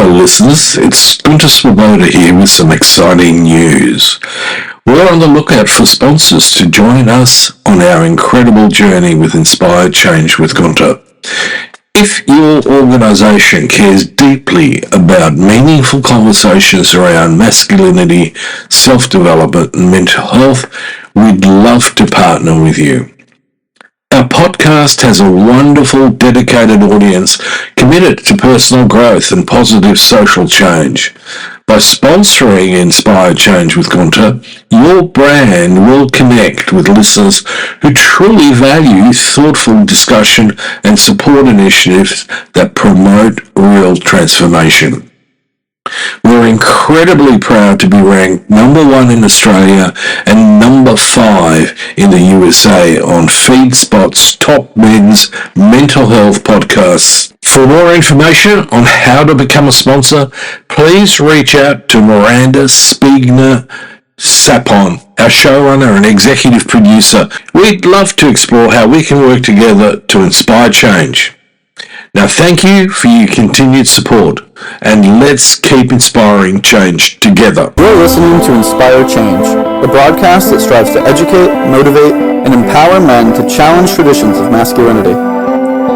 Hello listeners, it's Gunter Swoboda here with some exciting news. We're on the lookout for sponsors to join us on our incredible journey with Inspired Change with Gunter. If your organisation cares deeply about meaningful conversations around masculinity, self-development and mental health, we'd love to partner with you. Our podcast has a wonderful, dedicated audience committed to personal growth and positive social change. By sponsoring Inspired Change with Gunter, your brand will connect with listeners who truly value thoughtful discussion and support initiatives that promote real transformation. We're incredibly proud to be ranked number 1 in Australia and number 5 in the USA on FeedSpot's top men's mental health podcasts. For more information on how to become a sponsor, please reach out to Miranda Spiegner-Sapon, our showrunner and executive producer. We'd love to explore how we can work together to inspire change. Now thank you for your continued support, and let's keep inspiring change together. You're listening to Inspire Change, a broadcast that strives to educate, motivate, and empower men to challenge traditions of masculinity.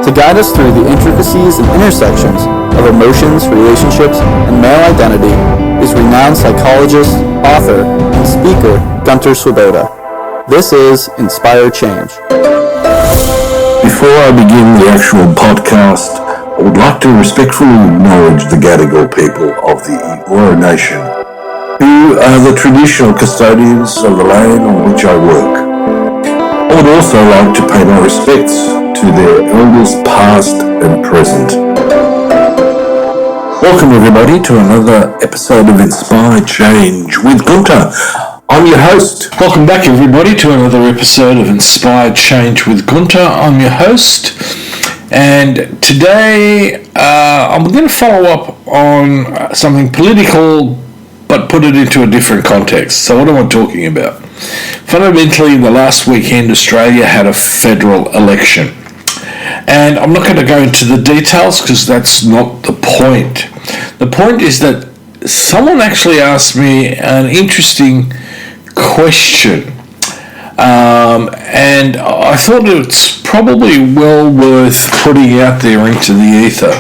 To guide us through the intricacies and intersections of emotions, relationships, and male identity is renowned psychologist, author, and speaker Gunter Swoboda. This is Inspire Change. Before I begin the actual podcast, I would like to respectfully acknowledge the Gadigal people of the Eora Nation, who are the traditional custodians of the land on which I work. I would also like to pay my respects to their elders past and present. Welcome everybody to another episode of Inspired Change with Gunter. I'm your host. Welcome back everybody to another episode of Inspired Change with Gunter. I'm your host, and today I'm going to follow up on something political but put it into a different context. So what am I talking about? Fundamentally, the last weekend Australia had a federal election, and I'm not going to go into the details because that's not the point. The point is that someone actually asked me an interesting question, and I thought it's probably well worth putting out there into the ether.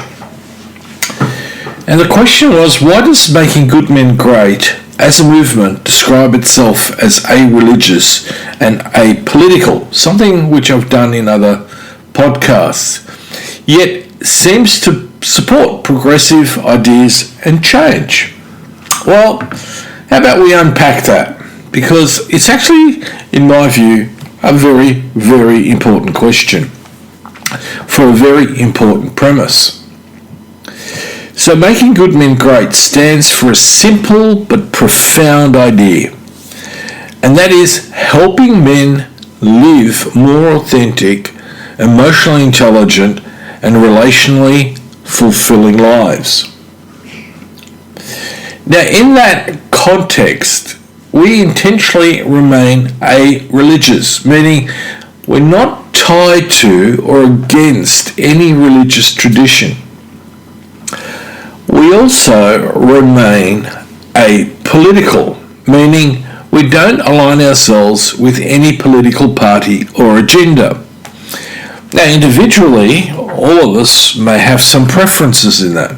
And the question was, why does Making Good Men Great as a movement describe itself as a-religious and apolitical, something which I've done in other podcasts, yet seems to support progressive ideas and change? Well, how about we unpack that? Because it's actually, in my view, a very, very important question for a very important premise. So Making Good Men Great stands for a simple but profound idea, and that is helping men live more authentic, emotionally intelligent, and relationally fulfilling lives. Now, in that context, we intentionally remain a-religious, meaning we're not tied to or against any religious tradition. We also remain apolitical, meaning we don't align ourselves with any political party or agenda. Now, individually, all of us may have some preferences in that.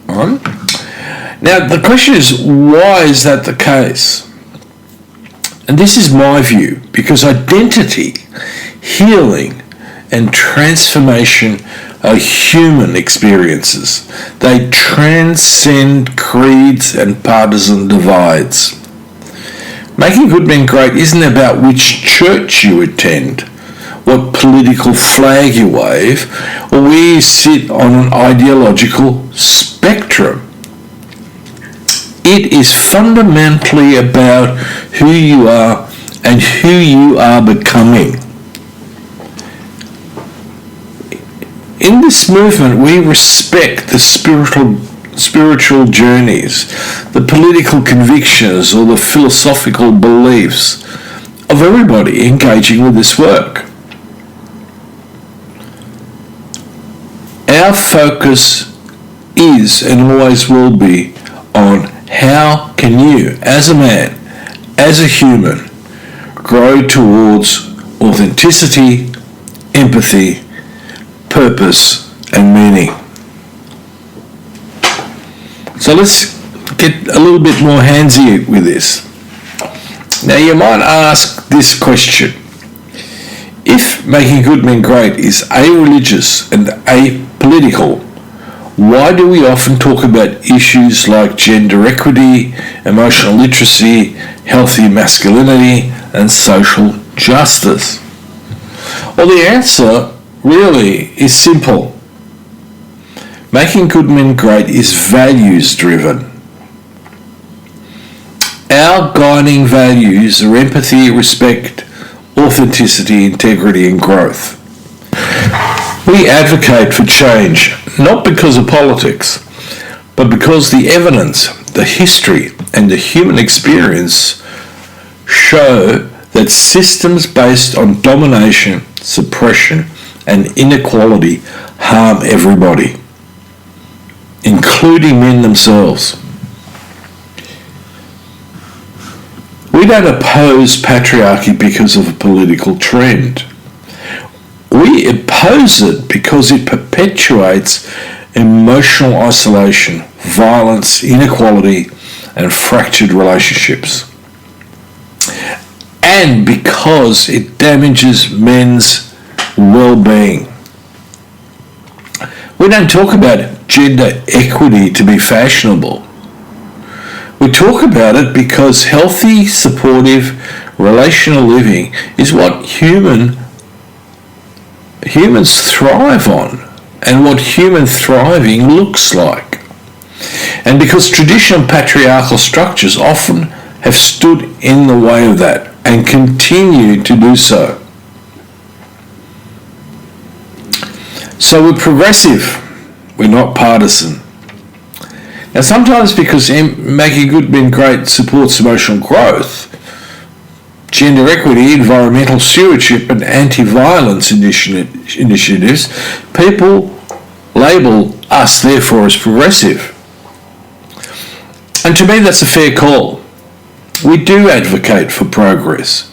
All right? Now, the question is, why is that the case? And this is my view, because identity, healing, and transformation are human experiences. They transcend creeds and partisan divides. Making Good Men Great isn't about which church you attend, what political flag you wave, or where you sit on an ideological spectrum. It is fundamentally about who you are and who you are becoming. In this movement, we respect the spiritual journeys, the political convictions, or the philosophical beliefs of everybody engaging with this work. Our focus is and always will be on how can you, as a man, as a human, grow towards authenticity, empathy, purpose, and meaning. So let's get a little bit more handsy with this. Now you might ask this question. If making good men great is a-religious and apolitical, why do we often talk about issues like gender equity, emotional literacy, healthy masculinity, and social justice? Well, the answer really is simple. Making good men great is values driven. Our guiding values are empathy, respect, authenticity, integrity, and growth. We advocate for change, not because of politics, but because the evidence, the history, and the human experience show that systems based on domination, suppression, and inequality harm everybody, including men themselves. We don't oppose patriarchy because of a political trend. We oppose it because it perpetuates emotional isolation, violence, inequality, and fractured relationships. And because it damages men's well-being. We don't talk about gender equity to be fashionable. We talk about it because healthy, supportive, relational living is what humans thrive on and what human thriving looks like. And because traditional patriarchal structures often have stood in the way of that and continue to do so. So we're progressive, we're not partisan. Now sometimes because making good men great supports emotional growth, gender equity, environmental stewardship, and anti-violence initiatives, people label us therefore as progressive. And to me that's a fair call. We do advocate for progress,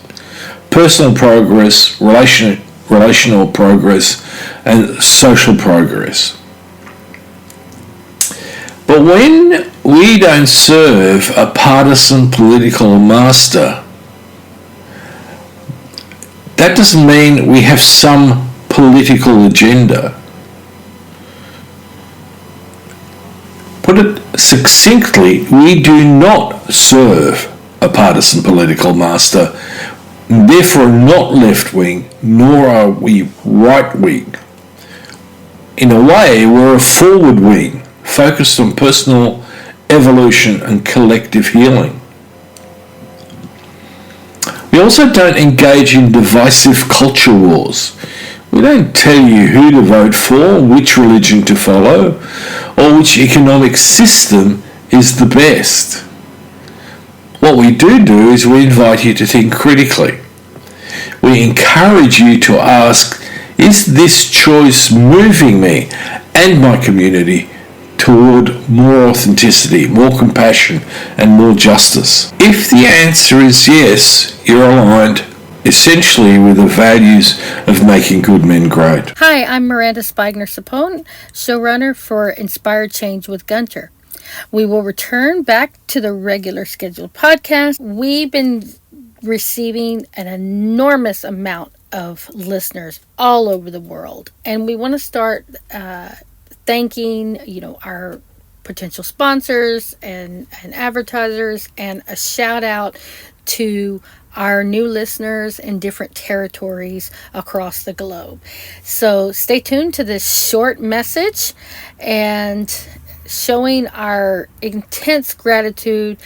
personal progress, relational progress, and social progress. But when we don't serve a partisan political master, that doesn't mean we have some political agenda. Put it succinctly, we do not serve a partisan political master, therefore not left-wing, nor are we right-wing. In a way, we're a forward wing, focused on personal evolution and collective healing. We also don't engage in divisive culture wars. We don't tell you who to vote for, which religion to follow, or which economic system is the best. What we do is we invite you to think critically. We encourage you to ask, is this choice moving me and my community toward more authenticity, more compassion, and more justice? If the answer is yes, you're aligned essentially with the values of making good men great. Hi, I'm Miranda Spigner-Sapone, showrunner for Inspired Change with Gunter. We will return back to the regular scheduled podcast. We've been receiving an enormous amount of listeners all over the world, and we want to start thanking, our potential sponsors and advertisers, and a shout out to our new listeners in different territories across the globe. So stay tuned to this short message and showing our intense gratitude.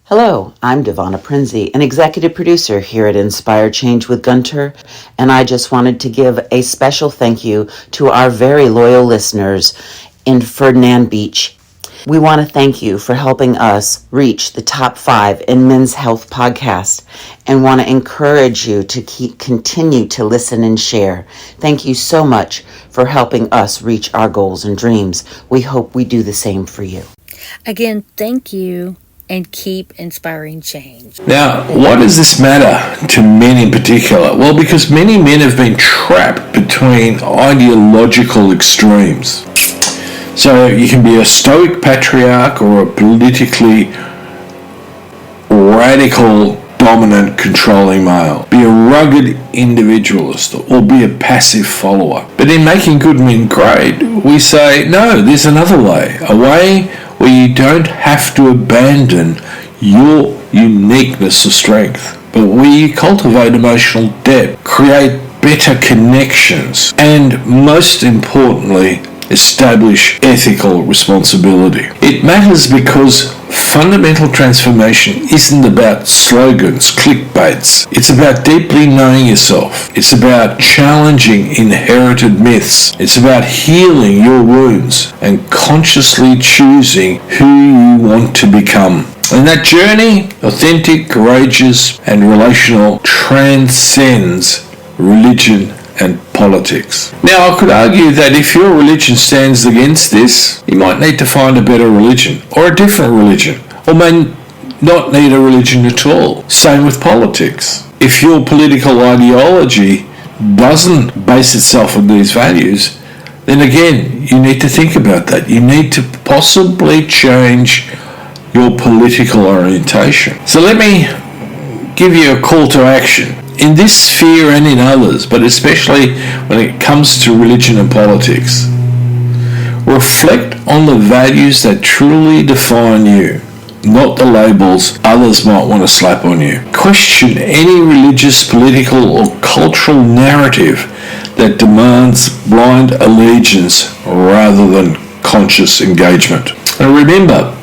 Hello, I'm Devonna Prinzi, an executive producer here at Inspire Change with Gunter, and I just wanted to give a special thank you to our very loyal listeners in Ferdinand Beach. We want to thank you for helping us reach the top 5 in Men's Health Podcast and want to encourage you to continue to listen and share. Thank you so much for helping us reach our goals and dreams. We hope we do the same for you. Again, thank you, and keep inspiring change. Now, why does this matter to men in particular? Well, because many men have been trapped between ideological extremes. So you can be a stoic patriarch or a politically radical, dominant, controlling male. Be a rugged individualist or be a passive follower. But in Making Good Men Great, we say, no, there's another way. A way where you don't have to abandon your uniqueness or strength, but where you cultivate emotional depth, create better connections, and most importantly, establish ethical responsibility. It matters because fundamental transformation isn't about slogans, clickbaits. It's about deeply knowing yourself. It's about challenging inherited myths. It's about healing your wounds and consciously choosing who you want to become. And that journey, authentic, courageous, and relational, transcends religion and politics. Now, I could argue that if your religion stands against this, you might need to find a better religion or a different religion, or may not need a religion at all. Same with politics. If your political ideology doesn't base itself on these values, then again, you need to think about that. You need to possibly change your political orientation. So let me give you a call to action. In this sphere and in others, but especially when it comes to religion and politics, reflect on the values that truly define you, not the labels others might want to slap on you. Question any religious, political, or cultural narrative that demands blind allegiance rather than conscious engagement. And remember,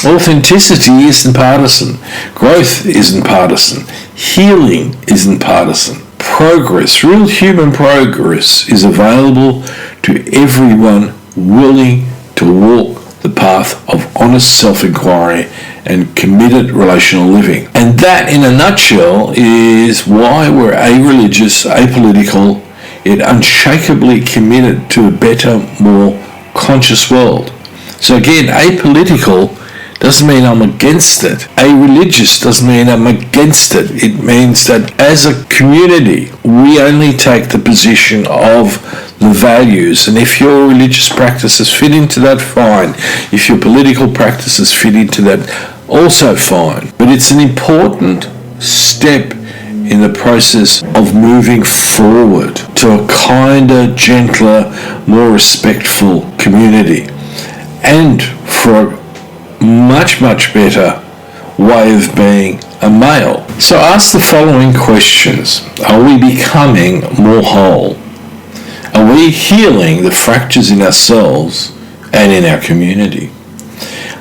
authenticity isn't partisan. Growth isn't partisan. Healing isn't partisan. Progress, real human progress, is available to everyone willing to walk the path of honest self-inquiry and committed relational living. And that, in a nutshell, is why we're a-religious, apolitical, yet unshakably committed to a better, more conscious world. So again, apolitical doesn't mean I'm against it. A-religious doesn't mean I'm against it. It means that as a community, we only take the position of the values. And if your religious practices fit into that, fine. If your political practices fit into that, also fine. But it's an important step in the process of moving forward to a kinder, gentler, more respectful community. And for a much better way of being a male. So ask the following questions. Are we becoming more whole? Are we healing the fractures in ourselves and in our community?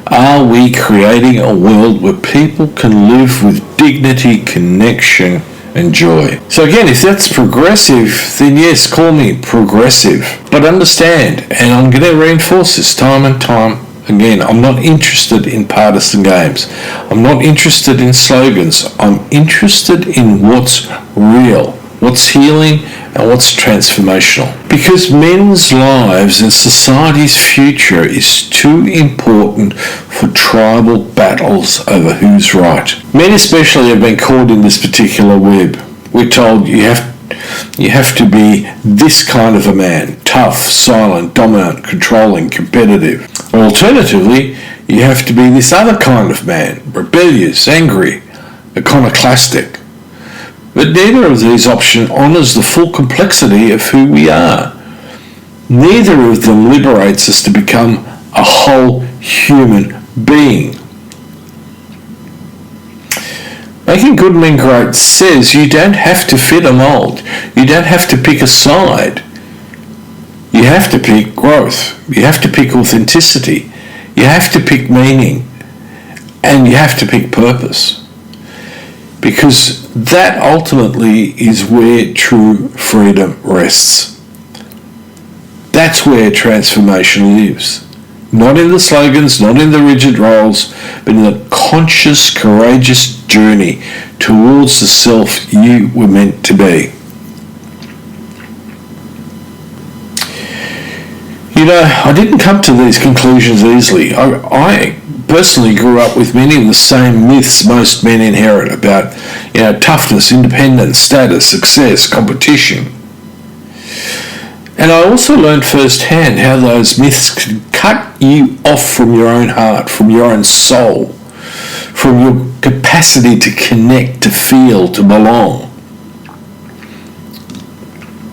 Are we creating a world where people can live with dignity, connection, and joy? So again, if that's progressive, then yes, call me progressive. But understand, and I'm going to reinforce this time and time again, I'm not interested in partisan games. I'm not interested in slogans. I'm interested in what's real, what's healing, and what's transformational. Because men's lives and society's future is too important for tribal battles over who's right. Men especially have been caught in this particular web. We're told you have to be this kind of a man, tough, silent, dominant, controlling, competitive. Or alternatively, you have to be this other kind of man, rebellious, angry, iconoclastic. But neither of these options honours the full complexity of who we are. Neither of them liberates us to become a whole human being. Making Good Men Great says you don't have to fit a mold. You don't have to pick a side. You have to pick growth. You have to pick authenticity. You have to pick meaning. And you have to pick purpose. Because that ultimately is where true freedom rests. That's where transformation lives. Not in the slogans, not in the rigid roles, but in the conscious, courageous journey towards the self you were meant to be. You know, I didn't come to these conclusions easily. I personally grew up with many of the same myths most men inherit about, toughness, independence, status, success, competition. And I also learned firsthand how those myths can cut you off from your own heart, from your own soul, from your capacity to connect, to feel, to belong.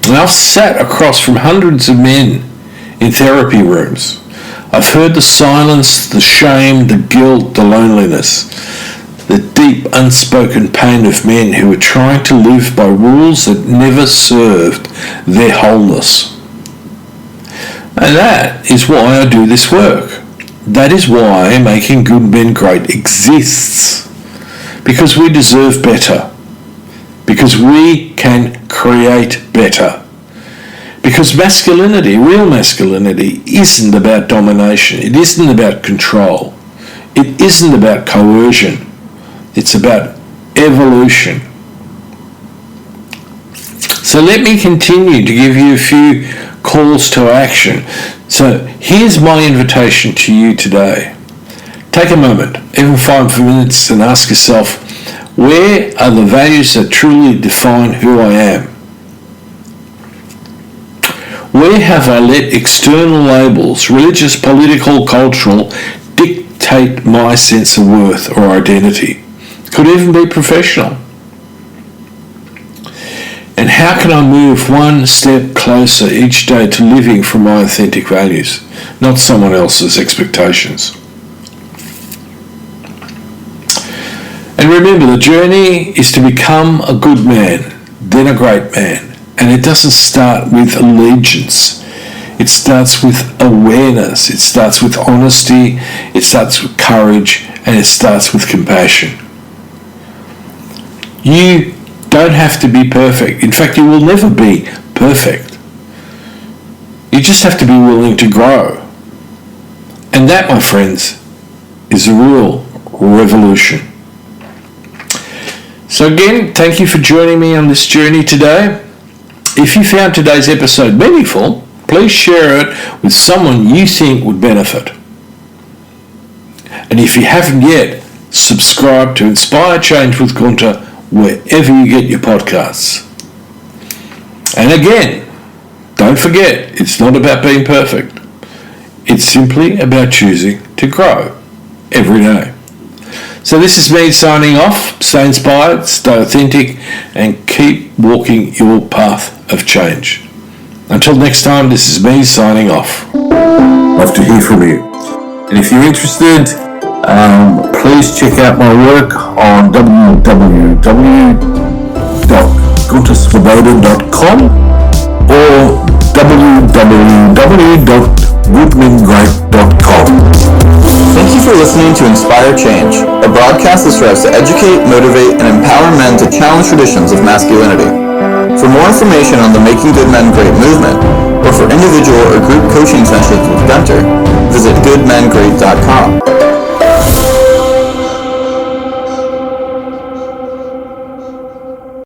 And I've sat across from hundreds of men in therapy rooms. I've heard the silence, the shame, the guilt, the loneliness, the deep unspoken pain of men who are trying to live by rules that never served their wholeness. And that is why I do this work. That is why Making Good Men Great exists. Because we deserve better. Because we can create better. Because masculinity, real masculinity, isn't about domination. It isn't about control. It isn't about coercion. It's about evolution. So let me continue to give you a few calls to action. So here's my invitation to you today. Take a moment, even 5 minutes, and ask yourself, where are the values that truly define who I am? Where have I let external labels, religious, political, cultural, dictate my sense of worth or identity? Could even be professional. And how can I move one step closer each day to living from my authentic values, not someone else's expectations? And remember, the journey is to become a good man, then a great man. And it doesn't start with allegiance. It starts with awareness. It starts with honesty. It starts with courage. And it starts with compassion. You don't have to be perfect. In fact, you will never be perfect. You just have to be willing to grow. And that, my friends, is a real revolution. So again, thank you for joining me on this journey today. If you found today's episode meaningful, please share it with someone you think would benefit. And if you haven't yet, subscribe to Inspire Change with Gunter wherever you get your podcasts. And again, don't forget, it's not about being perfect. It's simply about choosing to grow every day. So this is me signing off. Stay inspired, stay authentic, and keep walking your path of change. Until next time, this is me signing off. Love to hear from you. And if you're interested, please check out my work on www.gunterswoboda.com or www.goodmengreat.com. Thank you for listening to Inspire Change, a broadcast that strives to educate, motivate, and empower men to challenge traditions of masculinity. For more information on the Making Good Men Great movement, or for individual or group coaching sessions with Gunter, visit goodmengreat.com.